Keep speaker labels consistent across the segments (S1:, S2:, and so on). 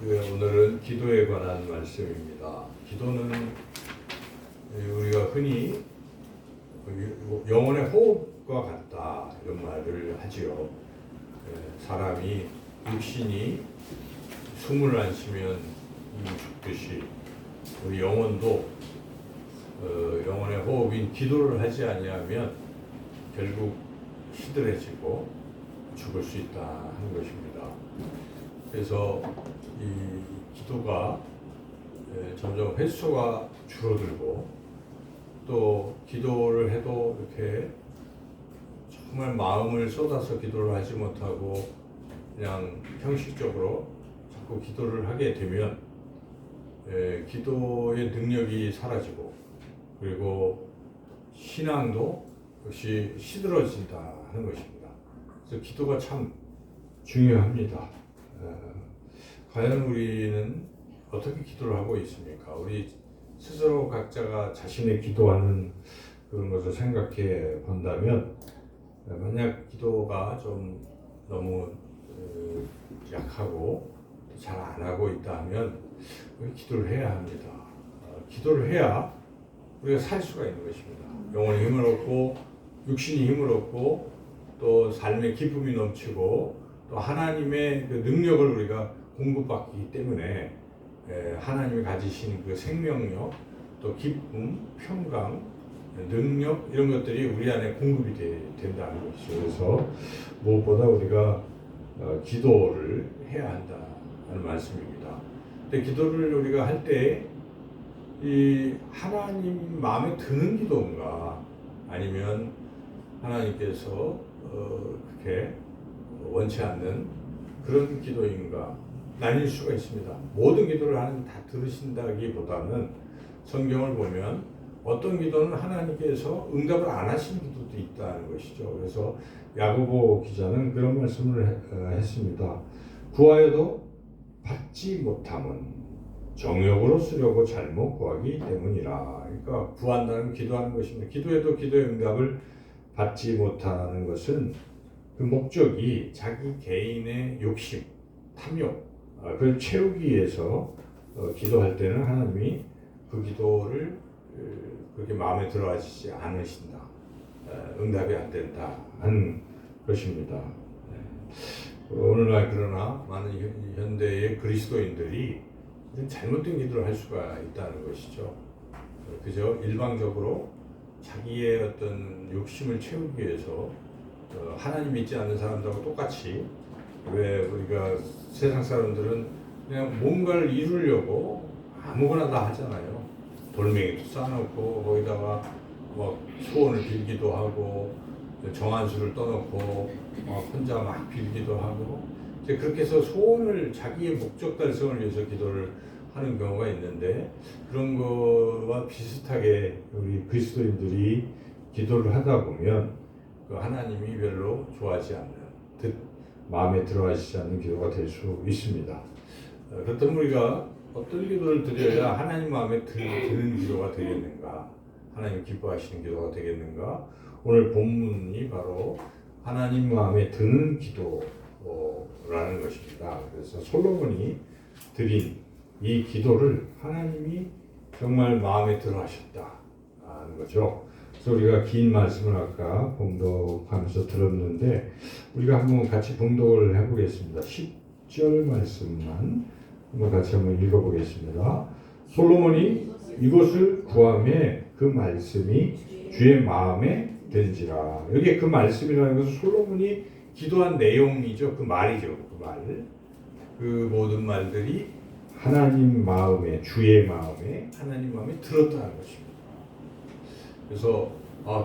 S1: 오늘은 기도에 관한 말씀입니다. 기도는 우리가 흔히 영혼의 호흡과 같다 이런 말을 하지요. 사람이 육신이 숨을 안 쉬면 죽듯이 우리 영혼도 영혼의 호흡인 기도를 하지 아니하면 결국 시들해지고 죽을 수 있다 하는 것입니다. 그래서 이 기도가 점점 횟수가 줄어들고 또 기도를 해도 이렇게 정말 마음을 쏟아서 기도를 하지 못하고 그냥 형식적으로 자꾸 기도를 하게 되면 기도의 능력이 사라지고 그리고 신앙도 역시 시들어진다 하는 것입니다. 그래서 기도가 참 중요합니다. 과연 우리는 어떻게 기도를 하고 있습니까? 우리 스스로 각자가 자신의 기도하는 그런 것을 생각해 본다면 만약 기도가 좀 너무 약하고 잘 안 하고 있다 하면 기도를 해야 합니다. 기도를 해야 우리가 살 수가 있는 것입니다. 영혼이 힘을 얻고 육신이 힘을 얻고 또 삶의 기쁨이 넘치고 또 하나님의 그 능력을 우리가 공급받기 때문에 하나님이 가지신 그 생명력 또 기쁨, 평강, 능력 이런 것들이 우리 안에 공급이 된다는 것이죠. 그래서 무엇보다 우리가 기도를 해야 한다는 말씀입니다. 근데 기도를 우리가 할 때 이 하나님 마음에 드는 기도인가 아니면 하나님께서 그렇게 원치 않는 그런 기도인가 나뉠 수가 있습니다. 모든 기도를 하나님 다 들으신다기보다는 성경을 보면 어떤 기도는 하나님께서 응답을 안 하시는 기도도 있다는 것이죠. 그래서 야고보 기자는 그런 말씀을 했습니다. 구하여도 받지 못함은 정욕으로 쓰려고 잘못 구하기 때문이라. 그러니까 구한다는 기도하는 것입니다. 기도해도 기도의 응답을 받지 못하는 것은 그 목적이 자기 개인의 욕심, 탐욕, 그걸 채우기 위해서 기도할 때는 하나님이 그 기도를 그렇게 마음에 들어하시지 않으신다. 응답이 안 된다 하는 것입니다. 오늘날 그러나 많은 현대의 그리스도인들이 잘못된 기도를 할 수가 있다는 것이죠. 그저 일방적으로 자기의 어떤 욕심을 채우기 위해서 하나님 믿지 않는 사람들하고 똑같이 왜 우리가 세상 사람들은 그냥 뭔가를 이루려고 아무거나 다 하잖아요. 돌멩이도 쌓아놓고 거기다가 막 소원을 빌기도 하고 정한수를 떠놓고 막 혼자 막 빌기도 하고 이제 그렇게 해서 소원을 자기의 목적 달성을 위해서 기도를 하는 경우가 있는데 그런 거와 비슷하게 우리 그리스도인들이 기도를 하다 보면 그 하나님이 별로 좋아하지 않는 마음에 들어하시지 않는 기도가 될 수 있습니다. 그렇다면 우리가 어떤 기도를 드려야 하나님 마음에 드는 기도가 되겠는가? 하나님 기뻐하시는 기도가 되겠는가? 오늘 본문이 바로 하나님 마음에 드는 기도라는 것입니다. 그래서 솔로몬이 드린 이 기도를 하나님이 정말 마음에 들어 하셨다는 거죠. 그래서 우리가 긴 말씀을 아까 봉독하면서 들었는데 우리가 한번 같이 봉독을 해보겠습니다. 10절 말씀만 한번 같이 한번 읽어보겠습니다. 솔로몬이 이것을 구하매 그 말씀이 주의 마음에 든지라. 여기 그 말씀이라는 것은 솔로몬이 기도한 내용이죠. 그 말이죠. 그 말. 그 모든 말들이 하나님 마음에, 주의 마음에, 하나님 마음에 들었다는 것입니다. 그래서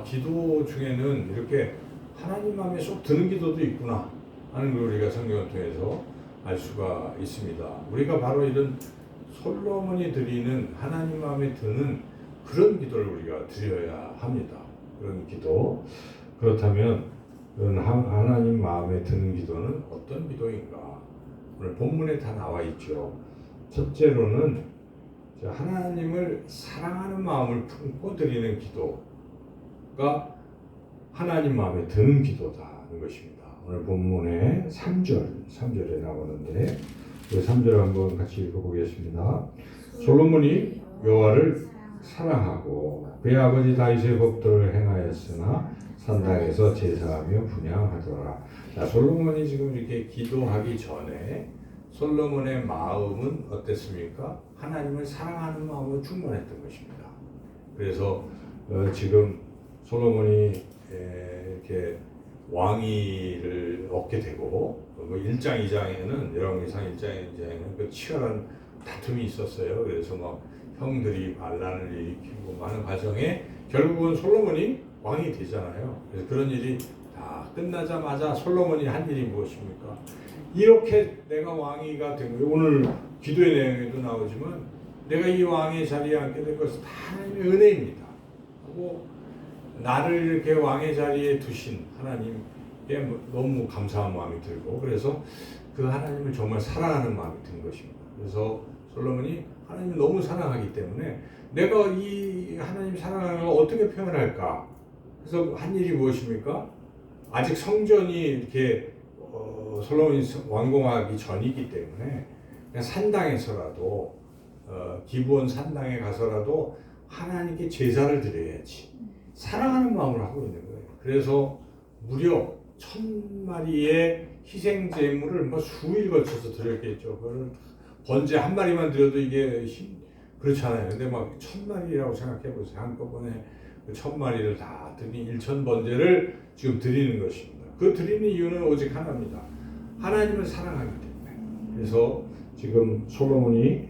S1: 기도 중에는 이렇게 하나님 마음에 쏙 드는 기도도 있구나 하는 걸 우리가 성경을 통해서 알 수가 있습니다. 우리가 바로 이런 솔로몬이 드리는 하나님 마음에 드는 그런 기도를 우리가 드려야 합니다. 그런 기도. 그렇다면 하나님 마음에 드는 기도는 어떤 기도인가? 오늘 본문에 다 나와 있죠. 첫째로는 하나님을 사랑하는 마음을 품고 드리는 기도가 하나님 마음에 드는 기도다는 것입니다. 오늘 본문의 3절에 나오는데 3절 한번 같이 읽어보겠습니다. 솔로몬이 여호와를 사랑하고 그의 아버지 다윗의 법도를 행하였으나 산당에서 제사하며 분향하더라. 자, 솔로몬이 지금 이렇게 기도하기 전에 솔로몬의 마음은 어땠습니까? 하나님을 사랑하는 마음으로 충만했던 것입니다. 그래서 지금 솔로몬이 이렇게 왕위를 얻게 되고 1장 2장에는 열왕기상 1장 2장에는 그 치열한 다툼이 있었어요. 그래서 막 형들이 반란을 일으키고 많은 과정에 결국은 솔로몬이 왕이 되잖아요. 그래서 그런 일이 다 끝나자마자 솔로몬이 한 일이 무엇입니까? 이렇게 내가 왕이가 된 거예요. 오늘 기도의 내용에도 나오지만 내가 이 왕의 자리에 앉게 된 것은 다 하나님의 은혜입니다. 하고 나를 이렇게 왕의 자리에 두신 하나님께 너무 감사한 마음이 들고 그래서 그 하나님을 정말 사랑하는 마음이 든 것입니다. 그래서 솔로몬이 하나님을 너무 사랑하기 때문에 내가 이 하나님 사랑하는 걸 어떻게 표현할까? 그래서 한 일이 무엇입니까? 아직 성전이 이렇게 솔로몬이 완공하기 전이기 때문에 그냥 산당에서라도 기브온 산당에 가서라도 하나님께 제사를 드려야지 사랑하는 마음으로 하고 있는 거예요. 그래서 무려 1000마리의 희생 제물을 뭐 수일 걸쳐서 드렸겠죠. 그걸 번제 한 마리만 드려도 이게 그렇잖아요. 근데 막 1000마리라고 생각해 보세요. 한꺼번에 1000마리를 다 드린 1000번제를 지금 드리는 것입니다. 그 드리는 이유는 오직 하나입니다. 하나님을 사랑하기 때문에. 그래서 지금 솔로몬이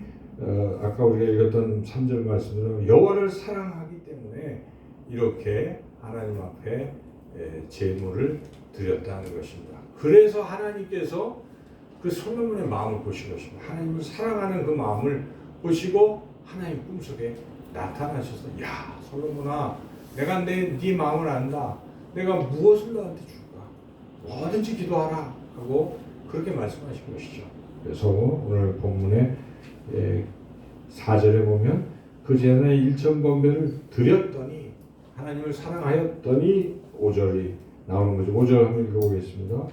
S1: 아까 우리가 읽었던 3절 말씀대로 여호와를 사랑하기 때문에 이렇게 하나님 앞에 제물을 드렸다는 것입니다. 그래서 하나님께서 그 솔로몬의 마음을 보신 것입니다. 하나님을 사랑하는 그 마음을 보시고 하나님 꿈속에 나타나셔서 야 솔로몬아 내가 네 마음을 안다. 내가 무엇을 너한테 줄까? 뭐든지 기도하라 하고 그렇게 말씀하신 것이죠. 그래서 오늘 본문에 4절에 보면 그 제단에 1000번배를 드렸더니 하나님을 사랑하였더니 5절이 나오는 거죠. 5절 한번 읽어보겠습니다.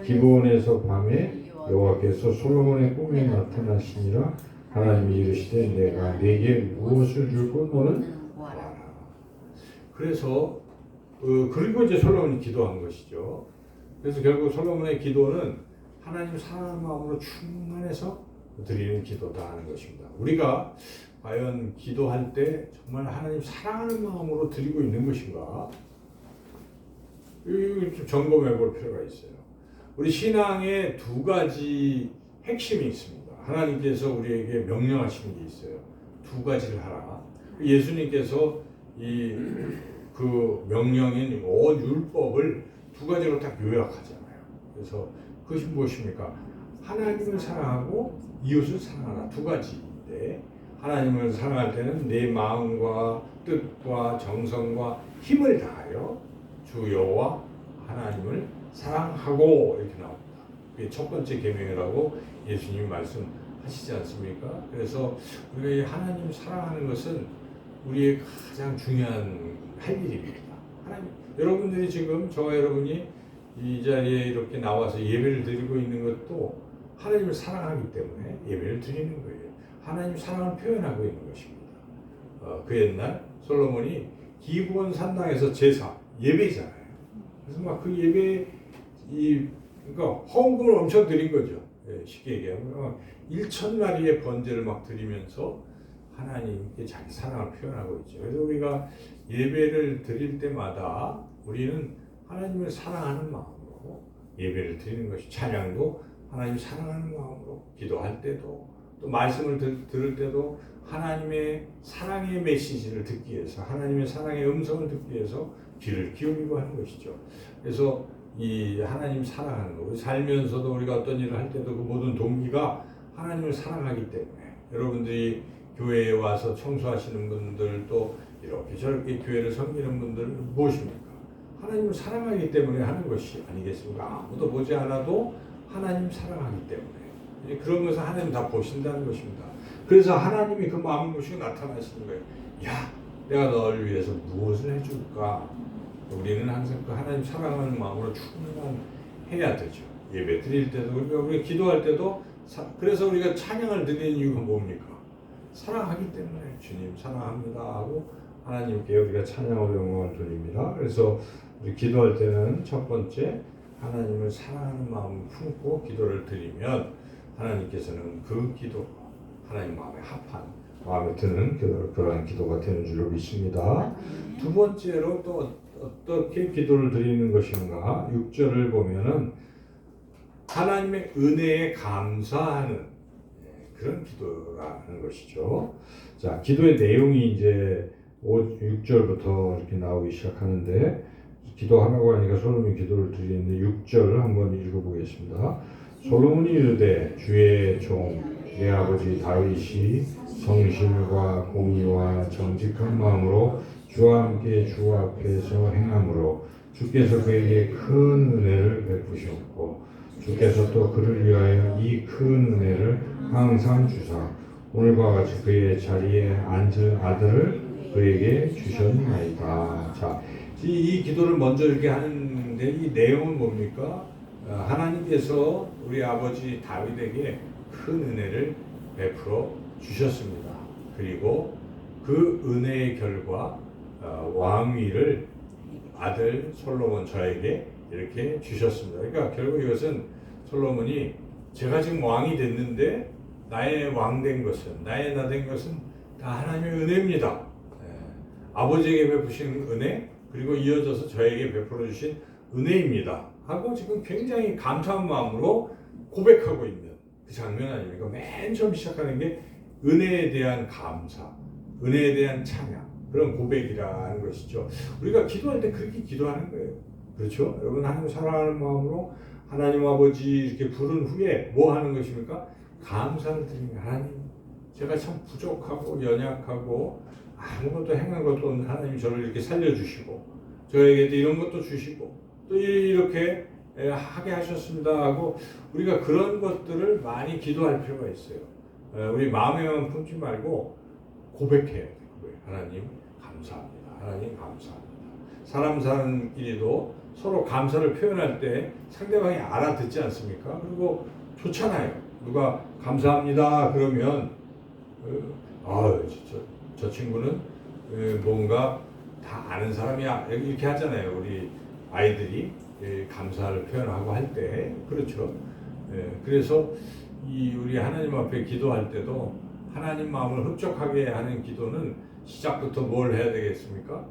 S1: 기브온에서 밤에 여호와께서 솔로몬의 꿈에 나타나시니라. 하나님이 이르시되 내가 네게 무엇을 줄고 너는 와라. 그래서 그리고 이제 솔로몬이 기도한 것이죠. 그래서 결국 솔로몬의 기도는 하나님 사랑하는 마음으로 충만해서 드리는 기도다 하는 것입니다. 우리가 과연 기도할 때 정말 하나님 사랑하는 마음으로 드리고 있는 것인가? 이거 좀 점검해 볼 필요가 있어요. 우리 신앙에 두 가지 핵심이 있습니다. 하나님께서 우리에게 명령하시는 게 있어요. 두 가지를 하라. 예수님께서 그 명령인 온 율법을 두 가지로 딱 요약하잖아요. 그래서 그것이 무엇입니까? 하나님을 사랑하고 이웃을 사랑하라. 두 가지인데 하나님을 사랑할 때는 내 마음과 뜻과 정성과 힘을 다하여 주 여호와 하나님을 사랑하고 이렇게 나옵니다. 그게 첫 번째 계명이라고 예수님이 말씀하시지 않습니까? 그래서 우리가 이 하나님 사랑하는 것은 우리의 가장 중요한 할 일입니다. 하나님, 여러분들이 지금 저와 여러분이 이 자리에 이렇게 나와서 예배를 드리고 있는 것도 하나님을 사랑하기 때문에 예배를 드리는 거예요. 하나님 사랑을 표현하고 있는 것입니다. 그 옛날 솔로몬이 기브온 산당에서 제사 예배잖아요. 그래서 막 그 예배 그러니까 헌금을 엄청 드린 거죠. 쉽게 얘기하면 1000마리의 번제를 막 드리면서 하나님께 자기 사랑을 표현하고 있죠. 그래서 우리가 예배를 드릴 때마다 우리는 하나님을 사랑하는 마음으로 예배를 드리는 것이 찬양도 하나님 사랑하는 마음으로 기도할 때도 또 말씀을 들을 때도 하나님의 사랑의 메시지를 듣기 위해서 하나님의 사랑의 음성을 듣기 위해서 귀를 기울이고 하는 것이죠. 그래서 이 하나님 사랑하는 거, 살면서도 우리가 어떤 일을 할 때도 그 모든 동기가 하나님을 사랑하기 때문에 여러분들이 교회에 와서 청소하시는 분들 또 이렇게 저렇게 교회를 섬기는 분들 무엇입니까? 하나님을 사랑하기 때문에 하는 것이 아니겠습니까? 아무도 보지 않아도 하나님 사랑하기 때문에 그런 것을 하나님 다 보신다는 것입니다. 그래서 하나님이 그 마음을 보시고 나타나시는 거예요. 야, 내가 너를 위해서 무엇을 해줄까? 우리는 항상 그 하나님 사랑하는 마음으로 충만해야 되죠. 예배 드릴 때도 우리가 기도할 때도 그래서 우리가 찬양을 드리는 이유가 뭡니까? 사랑하기 때문에 주님 사랑합니다 하고 하나님께 우리가 찬양으로 영광을 돌립니다. 그래서 우리 기도할 때는 첫 번째 하나님을 사랑하는 마음을 품고 기도를 드리면 하나님께서는 그 기도 하나님 마음에 합한 마음에 드는 그러한 기도가 되는 줄로 믿습니다. 두 번째로 또 어떻게 기도를 드리는 것인가? 6절을 보면은 하나님의 은혜에 감사하는 그런 기도라는 것이죠. 자, 기도의 내용이 이제 6절부터 이렇게 나오기 시작하는데 기도하라고 하니까 솔로몬이 기도를 드리는데 6절 한번 읽어보겠습니다. 솔로몬이 이르되 주의 종 내 아버지 다윗이 성실과 공의와 정직한 마음으로 주와 함께 주 앞에서 행함으로 주께서 그에게 큰 은혜를 베푸셨고 주께서 또 그를 위하여 이 큰 은혜를 항상 주사 오늘과 같이 그의 자리에 앉을 아들을 그에게 주셨나이다. 자, 이 기도를 먼저 이렇게 하는데 이 내용은 뭡니까? 하나님께서 우리 아버지 다윗에게 큰 은혜를 베풀어 주셨습니다. 그리고 그 은혜의 결과 왕위를 아들 솔로몬 저에게 이렇게 주셨습니다. 그러니까 결국 이것은 솔로몬이 제가 지금 왕이 됐는데 나의 왕 된 것은 나의 나 된 것은 다 하나님의 은혜입니다. 아버지에게 베푸신 은혜 그리고 이어져서 저에게 베풀어 주신 은혜입니다. 하고 지금 굉장히 감사한 마음으로 고백하고 있는 그 장면 아닙니까? 맨 처음 시작하는 게 은혜에 대한 감사, 은혜에 대한 찬양 그런 고백이라는 것이죠. 우리가 기도할 때 그렇게 기도하는 거예요. 그렇죠? 여러분 하나님 사랑하는 마음으로 하나님 아버지 이렇게 부른 후에 뭐 하는 것입니까? 감사를 드립니다. 하나님 제가 참 부족하고 연약하고 아무것도 행한 것도 없는 하나님이 저를 이렇게 살려주시고 저에게도 이런 것도 주시고 또 이렇게 하게 하셨습니다 하고 우리가 그런 것들을 많이 기도할 필요가 있어요. 우리 마음에만 품지 말고 고백해야 돼요. 하나님 감사합니다. 하나님 감사합니다. 사람 사람끼리도 서로 감사를 표현할 때 상대방이 알아듣지 않습니까? 그리고 좋잖아요. 누가 감사합니다 그러면 저 친구는 뭔가 다 아는 사람이야 이렇게 하잖아요. 우리 아이들이 감사를 표현하고 할 때 그렇죠. 그래서 우리 하나님 앞에 기도할 때도 하나님 마음을 흡족하게 하는 기도는 시작부터 뭘 해야 되겠습니까?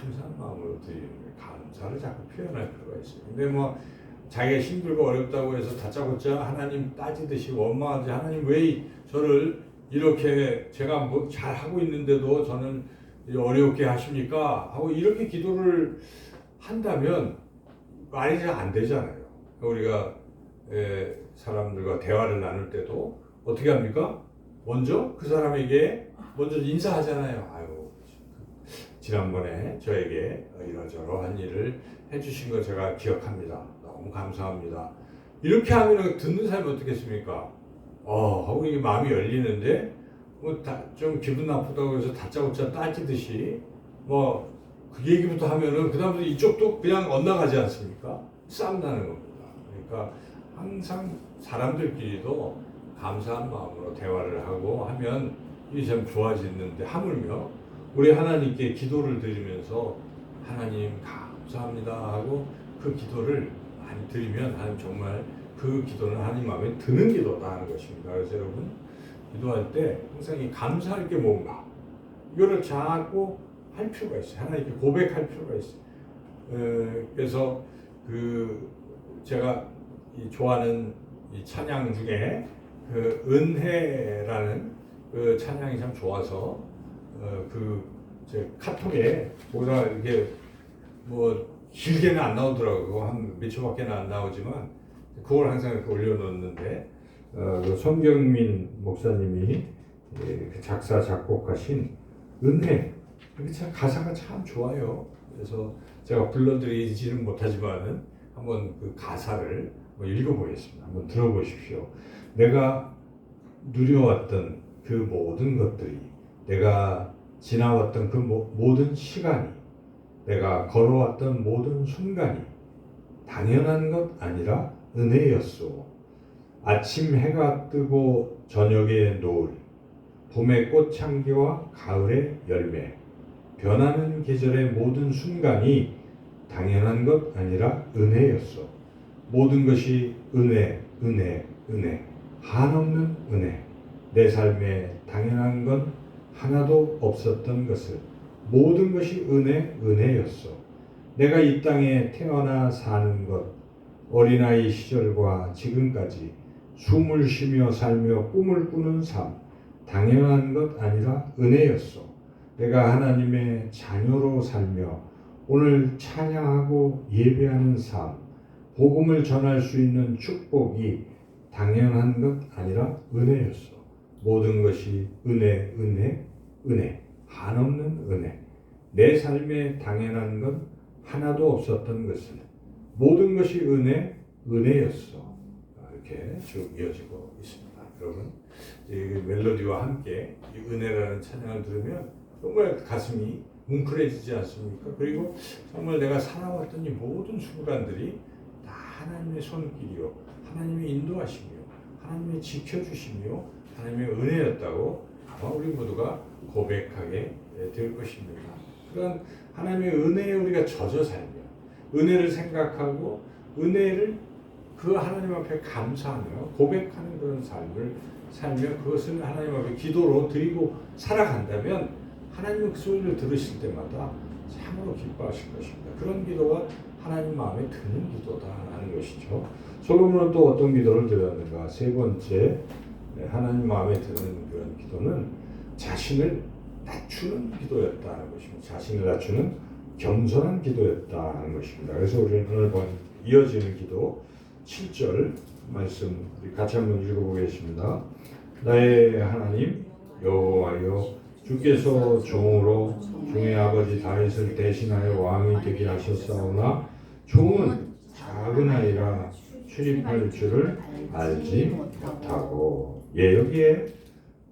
S1: 감사한 마음으로 드리는 거예요. 감사를 자꾸 표현할 필요가 있어요. 근데 뭐 자기가 힘들고 어렵다고 해서 다짜고짜 하나님 따지듯이 원망하지 하나님 왜 저를 이렇게 제가 뭐 잘하고 있는데도 저는 어렵게 하십니까? 하고 이렇게 기도를 한다면 말이 잘 안 되잖아요. 우리가 사람들과 대화를 나눌 때도 어떻게 합니까? 먼저 그 사람에게 먼저 인사하잖아요. 아유, 지난번에 저에게 이러저러한 일을 해주신 거 제가 기억합니다. 너무 감사합니다. 이렇게 하면 듣는 사람이 어떻겠습니까? 하고 이게 마음이 열리는데 뭐 좀 기분 나쁘다고 해서 다짜고짜 따지듯이 뭐 그 얘기부터 하면은 그 다음부터 이쪽도 그냥 엇나가지 않습니까? 싸움 나는 겁니다. 그러니까 항상 사람들끼리도 감사한 마음으로 대화를 하고 하면 이게 참 좋아지는데 하물며 우리 하나님께 기도를 드리면서 하나님 감사합니다 하고 그 기도를 많이 드리면 하나님 정말 그 기도는 하나님 마음에 드는 기도다 하는 것입니다. 그래서 여러분 기도할 때 항상 이 감사할 게 뭔가 이거를 자꾸 할 필요가 있어요. 하나님께 고백할 필요가 있어요. 그래서 제가 좋아하는 이 찬양 중에 그 은혜라는 그 찬양이 참 좋아서 제 카톡에 뭐라 이게 뭐 길게는 안 나오더라고요. 한 몇 초밖에는 안 나오지만 그걸 항상 이렇게 올려놓는데 손경민 목사님이 작사 작곡하신 은혜 참 가사가 참 좋아요. 그래서 제가 불러드리지는 못하지만은 한번 그 가사를 읽어보겠습니다. 한번 들어보십시오. 내가 누려왔던 그 모든 것들이, 내가 지나왔던 그 모든 시간이, 내가 걸어왔던 모든 순간이 당연한 것 아니라 은혜였소. 아침 해가 뜨고 저녁에 노을, 봄의 꽃향기와 가을의 열매, 변하는 계절의 모든 순간이 당연한 것 아니라 은혜였소. 모든 것이 은혜, 은혜, 은혜, 한없는 은혜. 내 삶에 당연한 건 하나도 없었던 것을 모든 것이 은혜, 은혜였소. 내가 이 땅에 태어나 사는 것, 어린아이 시절과 지금까지 숨을 쉬며 살며 꿈을 꾸는 삶, 당연한 것 아니라 은혜였소. 내가 하나님의 자녀로 살며 오늘 찬양하고 예배하는 삶, 복음을 전할 수 있는 축복이 당연한 것 아니라 은혜였소. 모든 것이 은혜, 은혜, 은혜, 한없는 은혜. 내 삶에 당연한 건 하나도 없었던 것을 모든 것이 은혜, 은혜였어. 이렇게 쭉 이어지고 있습니다. 여러분, 이 멜로디와 함께 이 은혜라는 찬양을 들으면 정말 가슴이 뭉클해지지 않습니까? 그리고 정말 내가 살아왔던 이 모든 순간들이 다 하나님의 손길이요, 하나님의 인도하심이요, 하나님의 지켜주심이요, 하나님의 은혜였다고 아마 우리 모두가 고백하게 될 것입니다. 그런 하나님의 은혜에 우리가 젖어 살며 은혜를 생각하고 은혜를 그 하나님 앞에 감사하며 고백하는 그런 삶을 살며 그것을 하나님 앞에 기도로 드리고 살아간다면 하나님은 그 소리를 들으실 때마다 참으로 기뻐하실 것입니다. 그런 기도가 하나님 마음에 드는 기도다라는 것이죠. 솔로몬은 또 어떤 기도를 드렸는가? 세 번째, 하나님 마음에 드는 그런 기도는 자신을 낮추는 기도였다는 것입니다. 자신을 낮추는 겸손한 기도였다는 것입니다. 그래서 우리는 오늘 이어지는 기도 7절 말씀 같이 한번 읽어보겠습니다. 나의 하나님 여호와여, 주께서 종으로 종의 아버지 다윗을 대신하여 왕이 되게 하셨사오나 종은 작은 아이라 출입할 줄을 알지 못하고. 예, 여기에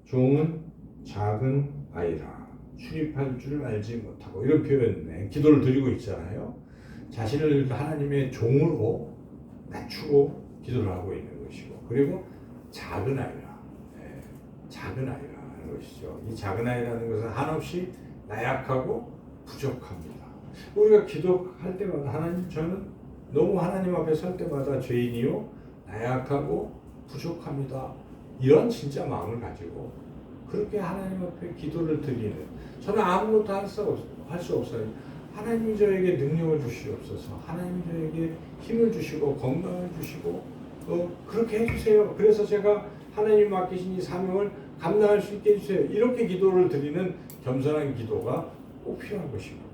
S1: 종은 작은 아이라 출입할 줄을 알지 못하고 이런 표현에 기도를 드리고 있잖아요. 자신을 하나님의 종으로 낮추고 기도를 하고 있는 것이고, 그리고 작은 아이라, 작은 아이라는 것이죠. 이 작은 아이라는 것은 한없이 나약하고 부족합니다. 우리가 기도할 때마다 하나님, 저는 너무 하나님 앞에 설 때마다 죄인이요 나약하고 부족합니다, 이런 진짜 마음을 가지고 그렇게 하나님 앞에 기도를 드리는, 저는 아무것도 할 수 없어요. 하나님이 저에게 능력을 주시옵소서. 하나님이 저에게 힘을 주시고 건강을 주시고 그렇게 해주세요. 그래서 제가 하나님 맡기신 이 사명을 감당할 수 있게 해주세요. 이렇게 기도를 드리는 겸손한 기도가 꼭 필요한 것입니다.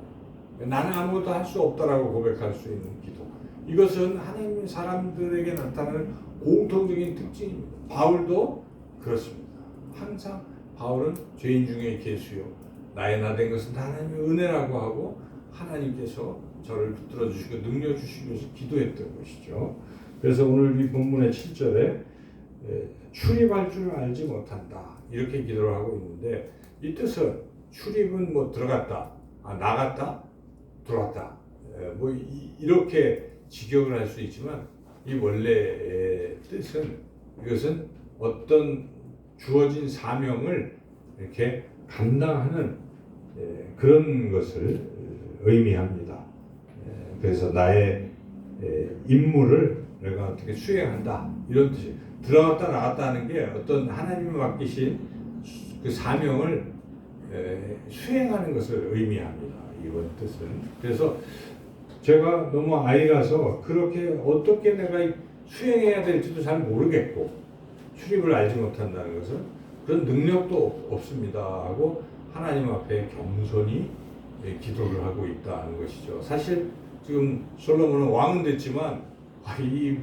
S1: 나는 아무것도 할 수 없다라고 고백할 수 있는 기도. 이것은 하나님의 사람들에게 나타나는 공통적인 특징입니다. 바울도 그렇습니다. 항상 바울은 죄인 중에 계수요, 나의 나 된 것은 다 하나님의 은혜라고 하고 하나님께서 저를 붙들어 주시고 능력 주시기 위해서 기도했던 것이죠. 그래서 오늘 이 본문의 7절에 출입할 줄 알지 못한다, 이렇게 기도를 하고 있는데, 이 뜻은 출입은 뭐 들어갔다, 나갔다, 들어왔다, 뭐 이렇게 직역을 할 수 있지만 이 원래의 뜻은, 이것은 어떤 주어진 사명을 이렇게 감당하는 그런 것을 의미합니다. 그래서 나의 임무를 내가 어떻게 수행한다, 이런 뜻이, 들어갔다 나갔다 하는 게 어떤 하나님이 맡기신 그 사명을 수행하는 것을 의미합니다. 이번 뜻은. 그래서 제가 너무 아이라서 그렇게 어떻게 내가 수행해야 될지도 잘 모르겠고 출입을 알지 못한다는 것은 그런 능력도 없습니다 하고 하나님 앞에 겸손히 기도를 하고 있다는 것이죠. 사실 지금 솔로몬은 왕은 됐지만 이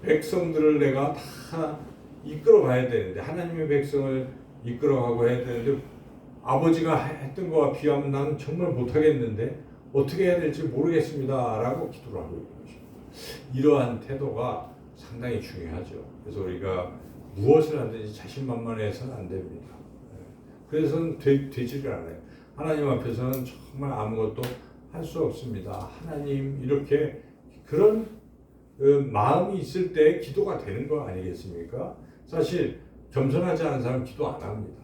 S1: 백성들을 내가 다 이끌어 가야 되는데, 하나님의 백성을 이끌어가고 해야 되는데 아버지가 했던 거와 비하면 나는 정말 못하겠는데 어떻게 해야 될지 모르겠습니다 라고 기도를 하고 있는 것입니다. 이러한 태도가 상당히 중요하죠. 그래서 우리가 무엇을 하든지 자신만만해서는 안 됩니다. 그래서는 되지를 않아요. 하나님 앞에서는 정말 아무것도 할 수 없습니다. 하나님, 이렇게 그런 마음이 있을 때 기도가 되는 거 아니겠습니까? 사실 겸손하지 않은 사람은 기도 안 합니다.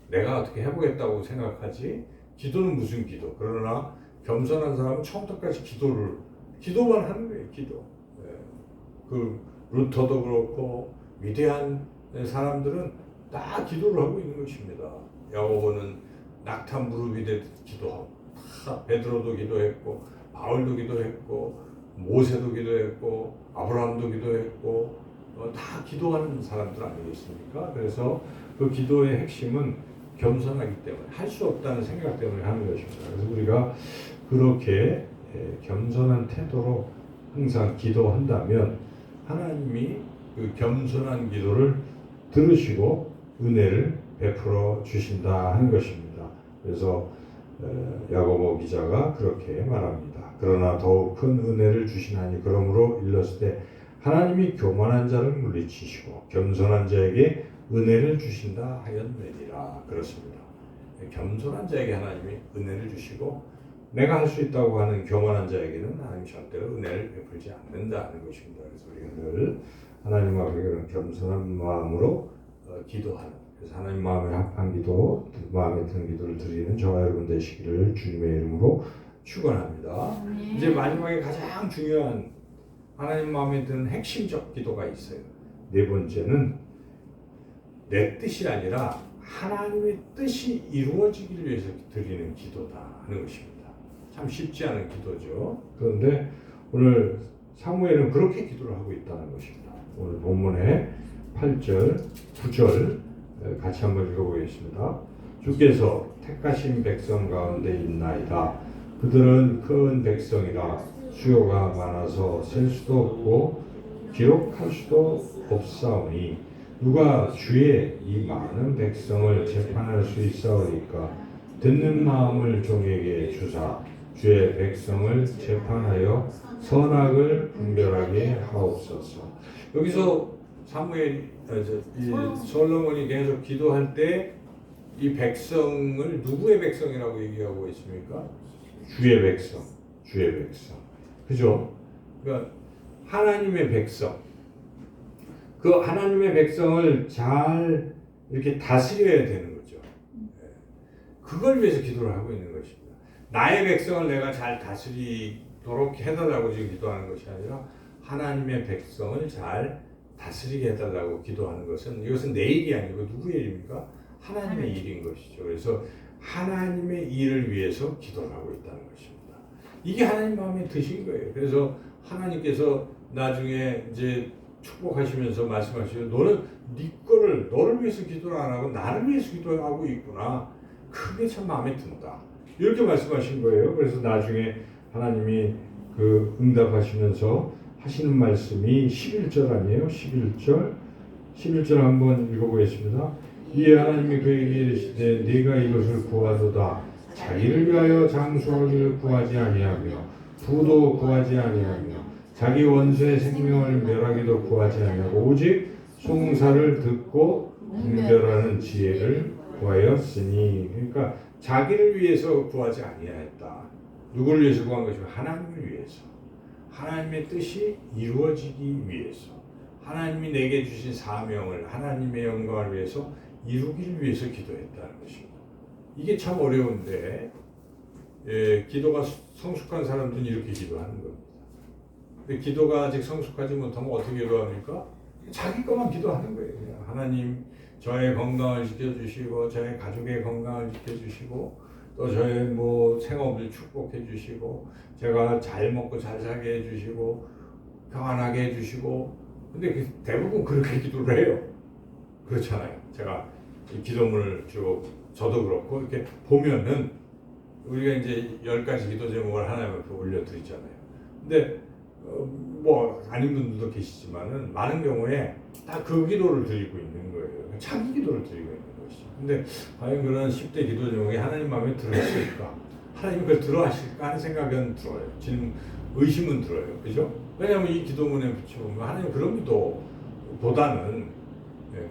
S1: 내가 어떻게 해보겠다고 생각하지 기도는 무슨 기도. 그러나 겸손한 사람은 처음부터 끝까지 기도만 하는 거예요. 기도. 그 루터도 그렇고 위대한 사람들은 다 기도를 하고 있는 것입니다. 야고보는 낙타 무릎 위에 기도하고 베드로도 기도했고 바울도 기도했고 모세도 기도했고 아브라함도 기도했고 다 기도하는 사람들 아니겠습니까? 그래서 그 기도의 핵심은 겸손하기 때문에 할 수 없다는 생각 때문에 하는 것입니다. 그래서 우리가 그렇게 겸손한 태도로 항상 기도한다면 하나님이 그 겸손한 기도를 들으시고 은혜를 베풀어 주신다 하는 것입니다. 그래서 야고보 기자가 그렇게 말합니다. 그러나 더욱 큰 은혜를 주시나니 그러므로 일렀을 때 하나님이 교만한 자를 물리치시고 겸손한 자에게 은혜를 주신다 하였느니라. 그렇습니다. 겸손한 자에게 하나님이 은혜를 주시고 내가 할 수 있다고 하는 교만한 자에게는 하나님이 절대로 은혜를 베풀지 않는다는 것입니다. 그래서 우리가 늘 하나님 앞에 그런 겸손한 마음으로 기도하는, 그래서 하나님 마음에 합한 기도, 마음에 드는 기도를 드리는 저와 여러분 되시기를 주님의 이름으로 축원합니다. 이제 마지막에 가장 중요한 하나님 마음에 드는 핵심적 기도가 있어요. 네 번째는 내 뜻이 아니라 하나님의 뜻이 이루어지기를 위해서 드리는 기도다 하는 것입니다. 참 쉽지 않은 기도죠. 그런데 오늘 사무엘은 그렇게 기도를 하고 있다는 것입니다. 오늘 본문의 8절, 9절 같이 한번 읽어보겠습니다. 주께서 택하신 백성 가운데 있나이다. 그들은 큰 백성이라 수요가 많아서 셀 수도 없고 기록할 수도 없사오니 누가 주의 이 많은 백성을 재판할 수 있사오리까. 듣는 마음을 종에게 주사 주의 백성을 재판하여 선악을 분별하게 하옵소서. 여기서 솔로몬이 계속 기도할 때 이 백성을 누구의 백성이라고 얘기하고 있습니까? 주의 백성, 주의 백성. 그죠? 그러니까 하나님의 백성. 그 하나님의 백성을 잘 이렇게 다스려야 되는 거죠. 그걸 위해서 기도를 하고 있는 것입니다. 나의 백성을 내가 잘 다스리도록 해달라고 지금 기도하는 것이 아니라 하나님의 백성을 잘 다스리게 해달라고 기도하는 것은 이것은 내 일이 아니고 누구의 일입니까? 하나님의 일인 것이죠. 그래서 하나님의 일을 위해서 기도를 하고 있다는 것입니다. 이게 하나님 마음에 드신 거예요. 그래서 하나님께서 나중에 이제 축복하시면서 말씀하시죠. 너는 네 거를 너를 위해서 기도를 안 하고 나를 위해서 기도하고 있구나. 그게 참 마음에 든다. 이렇게 말씀하신 거예요. 그래서 나중에 하나님이 그 응답하시면서 하시는 말씀이 11절 아니에요? 11절 한번 읽어보겠습니다. 이에 하나님이 그에게 이르시되 네가 이것을 구하도다. 자기를 위하여 장수하기를 구하지 아니하며 부도 구하지 아니하며 자기 원수의 생명을 멸하기도 구하지 아니하고 오직 송사를 듣고 분별하는 지혜를 구하였으니. 그러니까 자기를 위해서 구하지 아니하였다. 누구를 위해서 구한 것이고 하나님을 위해서, 하나님의 뜻이 이루어지기 위해서, 하나님이 내게 주신 사명을 하나님의 영광을 위해서 이루기를 위해서 기도했다는 것입니다. 이게 참 어려운데 기도가 성숙한 사람들은 이렇게 기도하는 겁니다. 근데 기도가 아직 성숙하지 못하면 어떻게 기도합니까? 자기 것만 기도하는 거예요. 그냥 하나님 저의 건강을 지켜주시고 저의 가족의 건강을 지켜주시고 또 저의 생업을 축복해 주시고 제가 잘 먹고 잘 살게 해주시고 평안하게 해주시고. 근데 대부분 그렇게 기도를 해요. 그렇잖아요. 제가 이 기도문을 저도 그렇고 이렇게 보면은 우리가 이제 10가지 기도 제목을 하나님 앞에 올려드리잖아요. 근데 아닌 분들도 계시지만은 많은 경우에 다 그 기도를 드리고 있는 거예요. 자기 기도를 드리고 있는 것이죠. 근데 과연 그런 10대 기도 제목이 하나님 마음에 들었을까? 하나님 그걸 들어하실까 하는 생각은 들어요. 지금 의심은 들어요. 그죠? 왜냐하면 이 기도문에 붙여보면 하나님 그런 기도보다는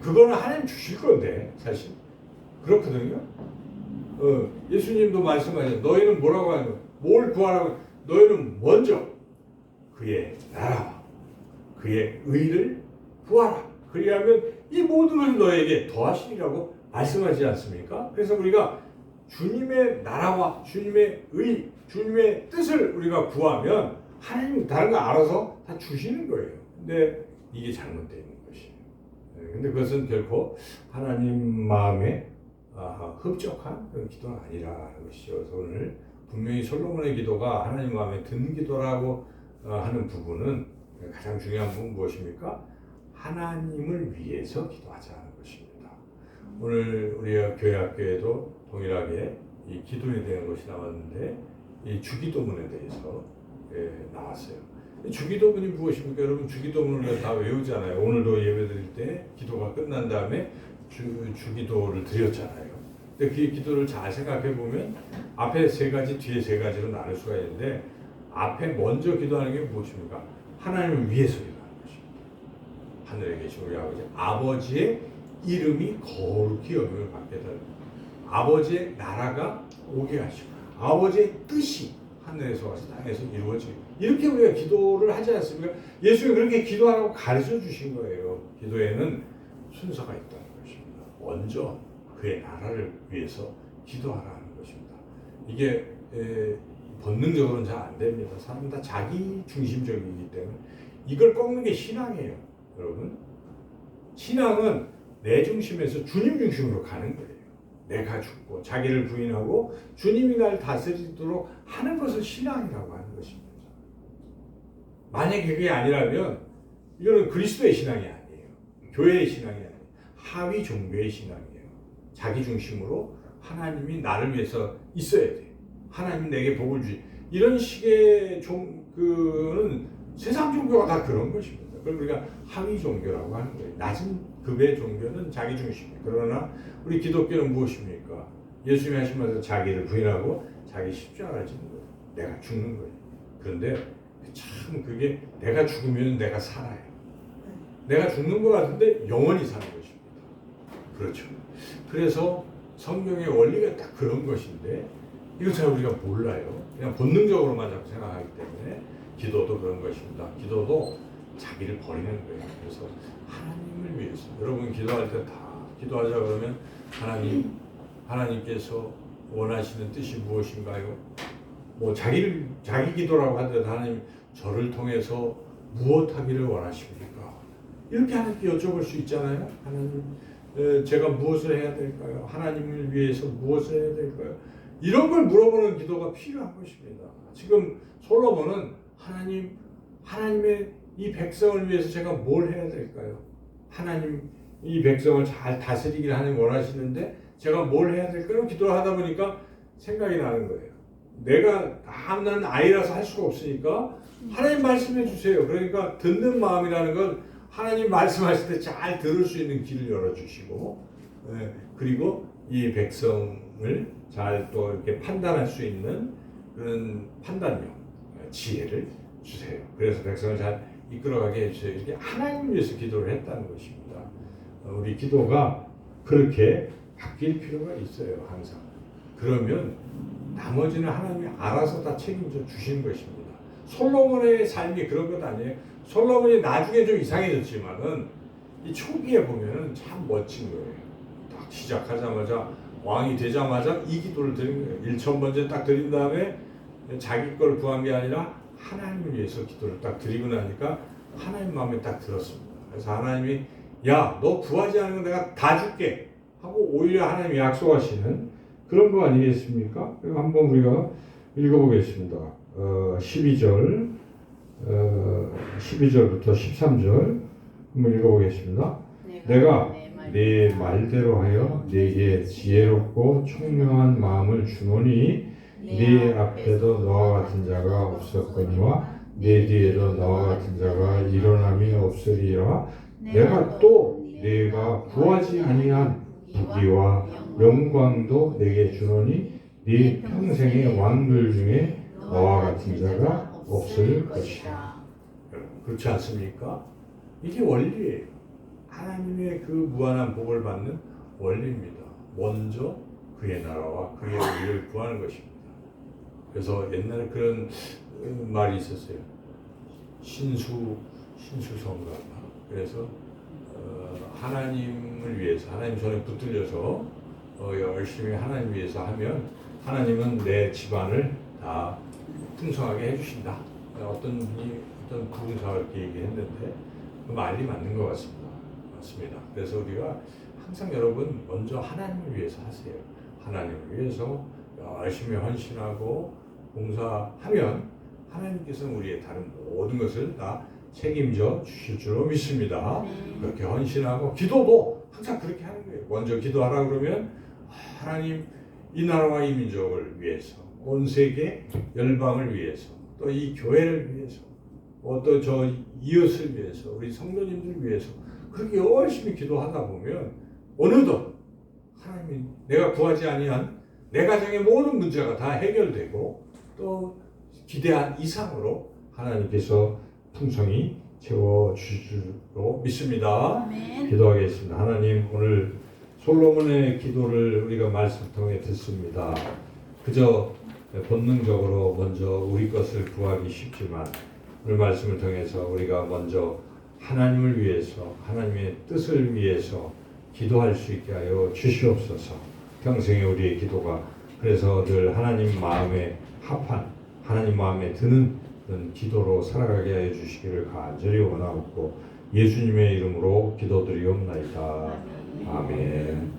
S1: 그거는 하나님 주실 건데 사실 그렇거든요. 예수님도 말씀하셨죠. 너희는 뭐라고 하냐? 뭘 구하라고? 너희는 먼저 그의 나라와 그의 의를 구하라. 그리하면 이 모든 것을 너에게 더하시리라고 말씀하지 않습니까? 그래서 우리가 주님의 나라와 주님의 의, 주님의 뜻을 우리가 구하면 하나님 다른 거 알아서 다 주시는 거예요. 근데 이게 잘못되어 있는 것이에요. 근데 그것은 결코 하나님 마음에 흡족한 그런 기도는 아니라는 것이죠. 그래서 오늘 분명히 솔로몬의 기도가 하나님 마음에 든 기도라고 하는 부분은 가장 중요한 부분은 무엇입니까? 하나님을 위해서 기도하자는 것입니다. 오늘 우리가 교회 학교에도 동일하게 이 기도에 대한 것이 나왔는데 이 주기도문에 대해서 나왔어요. 주기도문이 무엇입니까? 여러분 주기도문을 다 외우잖아요. 오늘도 예배드릴 때 기도가 끝난 다음에 주기도를 드렸잖아요. 근데 그 기도를 잘 생각해 보면 앞에 세 가지, 뒤에 세 가지로 나눌 수가 있는데 앞에 먼저 기도하는 게 무엇입니까? 하나님을 위해서 기도하는 것입니다. 하늘에 계신 우리 아버지의 이름이 거룩히 여김을 받게 되는 아버지의 나라가 오게 하시고 아버지의 뜻이 하늘에서 와서 땅에서 이루어지고 이렇게 우리가 기도를 하지 않습니까? 예수님이 그렇게 기도하라고 가르쳐 주신 거예요. 기도에는 순서가 있다는 것입니다. 먼저 그의 나라를 위해서 기도하라는 것입니다. 이게 본능적으로는 잘 안 됩니다. 사람은 다 자기 중심적이기 때문에 이걸 꺾는 게 신앙이에요. 여러분 신앙은 내 중심에서 주님 중심으로 가는 거예요. 내가 죽고 자기를 부인하고 주님이 날 다스리도록 하는 것을 신앙이라고 하는 것입니다. 만약에 그게 아니라면 이거는 그리스도의 신앙이 아니에요. 교회의 신앙이 아니에요. 하위 종교의 신앙이에요. 자기 중심으로 하나님이 나를 위해서 있어야 돼. 하나님 내게 복을 주시. 이런 식의 그는 세상 종교가 다 그런 것입니다. 그걸 우리가 하위 종교라고 하는 거예요. 낮은 급의 종교는 자기 중심이에요. 그러나 우리 기독교는 무엇입니까? 예수님이 하신 말씀 자기를 부인하고 자기 십자가를 지는 거예요. 내가 죽는 거예요. 그런데 참 그게 내가 죽으면 내가 살아요. 내가 죽는 것 같은데 영원히 사는 것입니다. 그렇죠. 그래서 성경의 원리가 딱 그런 것인데 이걸 잘 우리가 몰라요. 그냥 본능적으로만 자꾸 생각하기 때문에 기도도 그런 것입니다. 기도도 자기를 버리는 거예요. 그래서 하나님을 위해서 여러분 기도할 때 다 기도하자 그러면 하나님께서 원하시는 뜻이 무엇인가요? 뭐 자기 기도라고 하더라도 하나님 저를 통해서 무엇 하기를 원하십니까? 이렇게 하나님께 여쭤볼 수 있잖아요. 하나님 제가 무엇을 해야 될까요? 하나님을 위해서 무엇을 해야 될까요? 이런 걸 물어보는 기도가 필요한 것입니다. 지금 솔로몬은 하나님의 이 백성을 위해서 제가 뭘 해야 될까요? 하나님 이 백성을 잘 다스리기를 하나님 원하시는데 제가 뭘 해야 될까요? 기도를 하다 보니까 생각이 나는 거예요. 내가 나는 아이라서 할 수가 없으니까 하나님 말씀해 주세요. 그러니까 듣는 마음이라는 건 하나님 말씀하실 때 잘 들을 수 있는 길을 열어주시고 그리고 이 백성을 잘 또 이렇게 판단할 수 있는 그런 판단력, 지혜를 주세요. 그래서 백성을 잘 이끌어가게 해주세요. 이렇게 하나님을 위해서 기도를 했다는 것입니다. 우리 기도가 그렇게 바뀔 필요가 있어요. 항상. 그러면 나머지는 하나님이 알아서 다 책임져 주시는 것입니다. 솔로몬의 삶이 그런 것 아니에요. 솔로몬이 나중에 좀 이상해졌지만은 이 초기에 보면은 참 멋진 거예요. 딱 시작하자마자 왕이 되자마자 이 기도를 드린 거예요. 1,000번째 딱 드린 다음에 자기 걸 구한 게 아니라 하나님을 위해서 기도를 딱 드리고 나니까 하나님 마음에 딱 들었습니다. 그래서 하나님이 야, 너 구하지 않은 건 내가 다 줄게 하고 오히려 하나님이 약속하시는 그런 거 아니겠습니까? 한번 우리가 읽어보겠습니다. 12절부터 13절 한번 읽어보겠습니다. 내가 네 말대로 하여 네게 지혜롭고 총명한 마음을 주노니 네 앞에도 너와 같은 자가 없었거니와 네 뒤에도 너와 같은 자가 일어남이 없으리라. 내가 또 네가 구하지 아니한 부귀와 영광도 내게 주노니 네 평생의 왕들 중에 너와 같은 자가 없을 것이다. 그렇지 않습니까? 이게 원리예요. 하나님의 그 무한한 복을 받는 원리입니다. 먼저 그의 나라와 그의 의를 구하는 것입니다. 그래서 옛날에 그런 말이 있었어요. 신수 신수성가. 그래서 하나님을 위해서 하나님 손에 붙들려서 열심히 하나님 위해서 하면 하나님은 내 집안을 다 풍성하게 해주신다. 어떤 분이 어떤 부흥사가 이렇게 얘기했는데 그 말이 맞는 것 같습니다. 맞습니다. 그래서 우리가 항상 여러분 먼저 하나님을 위해서 하세요. 하나님을 위해서 열심히 헌신하고 봉사하면 하나님께서는 우리의 다른 모든 것을 다 책임져 주실 줄로 믿습니다. 그렇게 헌신하고 기도도 항상 그렇게 하는 거예요. 먼저 기도하라 그러면 하나님 이 나라와 이 민족을 위해서 온 세계 열방을 위해서 또 이 교회를 위해서 또 저 이웃을 위해서 우리 성도님들 위해서 그렇게 열심히 기도하다 보면 어느덧 하나님이 내가 구하지 아니한 내 가정의 모든 문제가 다 해결되고 또 기대한 이상으로 하나님께서 풍성히 채워주실 줄로 믿습니다.
S2: 아멘.
S1: 기도하겠습니다. 하나님 오늘 솔로몬의 기도를 우리가 말씀 통해 듣습니다. 그저 본능적으로 먼저 우리 것을 구하기 쉽지만 오늘 말씀을 통해서 우리가 먼저 하나님을 위해서 하나님의 뜻을 위해서 기도할 수 있게 하여 주시옵소서. 평생에 우리의 기도가 그래서 늘 하나님 마음에 합한 하나님 마음에 드는 기도로 살아가게 하여 주시기를 간절히 원하옵고 예수님의 이름으로 기도드리옵나이다. 아멘.